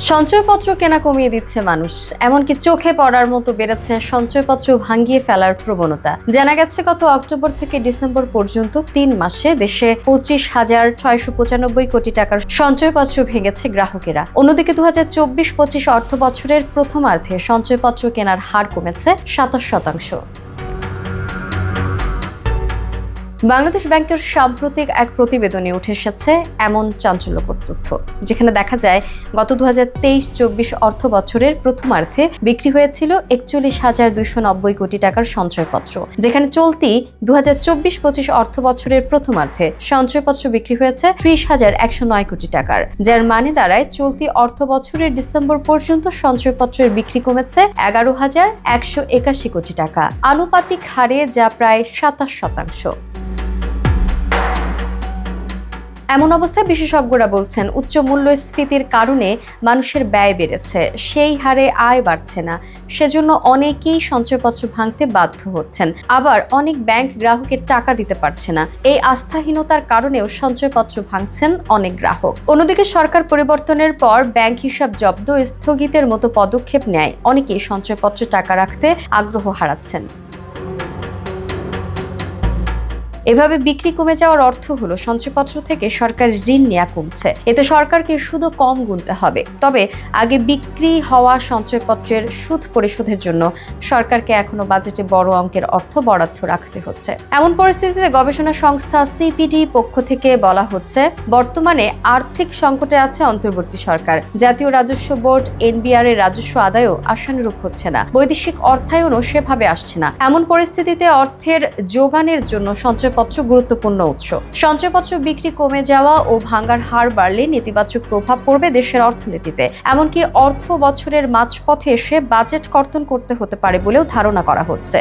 সঞ্চয়পত্র কেনা কমিয়ে দিচ্ছে মানুষ, এমনকি চোখে পড়ার মতো বেড়েছে সঞ্চয়পত্র ভাঙিয়ে ফেলার প্রবণতা। জানা গেছে গত অক্টোবর থেকে ডিসেম্বর পর্যন্ত ৩ মাসে দেশে ২৫,৬৯৫ কোটি টাকার সঞ্চয়পত্র ভেঙেছে গ্রাহকেরা। অন্যদিকে ২০২৪-২৫ অর্থ বছরের প্রথমার্ধে সঞ্চয়পত্র কেনার হার কমেছে ২৭%। বাংলাদেশ ব্যাংকের সাম্প্রতিক এক প্রতিবেদনে উঠে এসেছে এমন চাঞ্চল্যকর তথ্য, যেখানে দেখা যায় গত ২০২৩-২৪ অর্থ বছরের প্রথমার্ধে বিক্রি হয়েছিল ৪১,২৯০ কোটি টাকার সঞ্চয়পত্র, যেখানে চলতি ২০২৪-২৫ অর্থ বছরের প্রথমার্ধে সঞ্চয়পত্র বিক্রি হয়েছে ৩০,১০৯ কোটি টাকার, যার মানে দাঁড়ায় চলতি অর্থ বছরের ডিসেম্বর পর্যন্ত সঞ্চয়পত্রের বিক্রি কমেছে ১১,১৮১ কোটি টাকা, আনুপাতিক হারে যা প্রায় ২৭%। এমন অবস্থায় বিশেষজ্ঞরা বলছেন, উচ্চ মূল্যস্ফীতির কারণে মানুষের ব্যয় বেড়েছে, সেই হারে আয় বাড়ছে না, সেজন্য অনেকেই সঞ্চয়পত্র ভাঙতে বাধ্য হচ্ছেন। আবার অনেক ব্যাংক গ্রাহকের টাকা দিতে পারছে না, এই আস্থাহীনতার কারণেও সঞ্চয়পত্র ভাঙছেন অনেক গ্রাহক। অন্যদিকে সরকার পরিবর্তনের পর ব্যাংক হিসাব জব্দ স্থগিতের মতো পদক্ষেপ নেয় অনেকেই সঞ্চয়পত্রে টাকা রাখতে আগ্রহ হারাচ্ছেন। এভাবে বিক্রি কমে যাওয়ার অর্থ হলো সঞ্চয়পত্র থেকে সরকারের ঋণ নেওয়া কমছে। এতে সরকারকে সুদও কম গুনতে হবে। তবে আগে বিক্রি হওয়া সঞ্চয়পত্রের সুদ পরিশোধের জন্য সরকারকে এখনো বাজেটে বড় অঙ্কের অর্থ বরাদ্দ রাখতে হচ্ছে। এমন পরিস্থিতিতে গবেষণা সংস্থা সিপিডি পক্ষ থেকে বলা হচ্ছে, বর্তমানে আর্থিক সংকটে আছে অন্তর্বর্তী সরকার। জাতীয় রাজস্ব বোর্ড এনবিআর এর রাজস্ব আদায়ও আশানুরূপ হচ্ছে না, বৈদেশিক অর্থায়নও সেভাবে আসছে না। এমন পরিস্থিতিতে অর্থের যোগানের জন্য সঞ্চয়পত্র গুরুত্বপূর্ণ উৎস। সঞ্চয়পত্র বিক্রি কমে যাওয়া ও ভাঙার হার বাড়লে নেতিবাচক প্রভাব পড়বে দেশের অর্থনীতিতে। এমনকি অর্থ বছরের মাঝপথে এসে বাজেট কর্তন করতে হতে পারে বলেও ধারণা করা হচ্ছে।